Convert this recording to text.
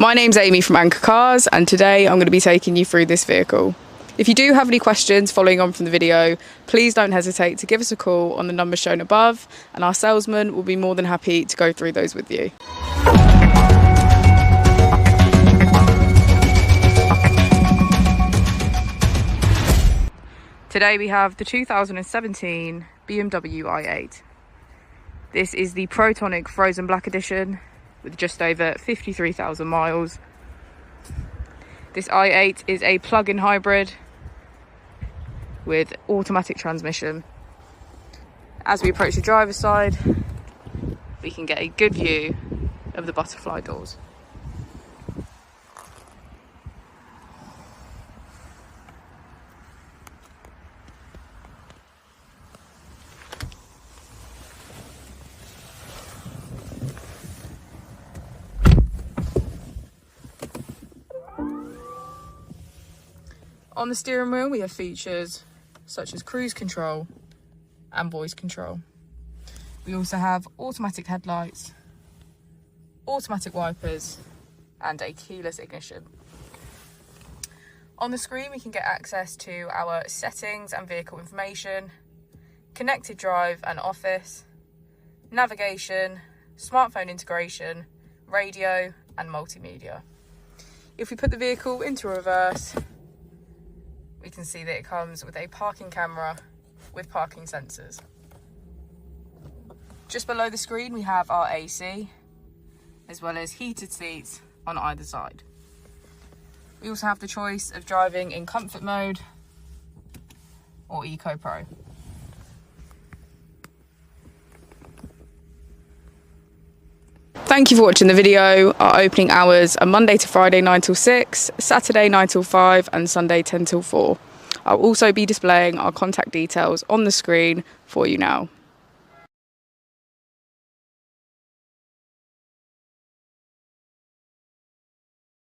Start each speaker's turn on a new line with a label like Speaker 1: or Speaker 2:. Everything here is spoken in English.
Speaker 1: My name's Amy from Anchor Cars, and today I'm going to be taking you through this vehicle. If you do have any questions following on from the video, please don't hesitate to give us a call on the number shown above, and our salesman will be more than happy to go through those with you. Today we have the 2017 BMW i8. This is the Protonic Frozen Black Edition with just over 53,000 miles. This i8 is a plug-in hybrid with automatic transmission. As we approach the driver's side, we can get a good view of the butterfly doors. On the steering wheel, we have features such as cruise control and voice control. We also have automatic headlights, automatic wipers, and a keyless ignition. On the screen, we can get access to our settings and vehicle information, connected drive and office, navigation, smartphone integration, radio, and multimedia. If we put the vehicle into reverse, we can see that it comes with a parking camera with parking sensors. Just below the screen we have our AC, as well as heated seats on either side. We also have the choice of driving in comfort mode or Eco Pro. Thank you for watching the video. Our opening hours are Monday to Friday 9 till 6, Saturday 9 till 5 and Sunday 10 till 4. I'll also be displaying our contact details on the screen for you now.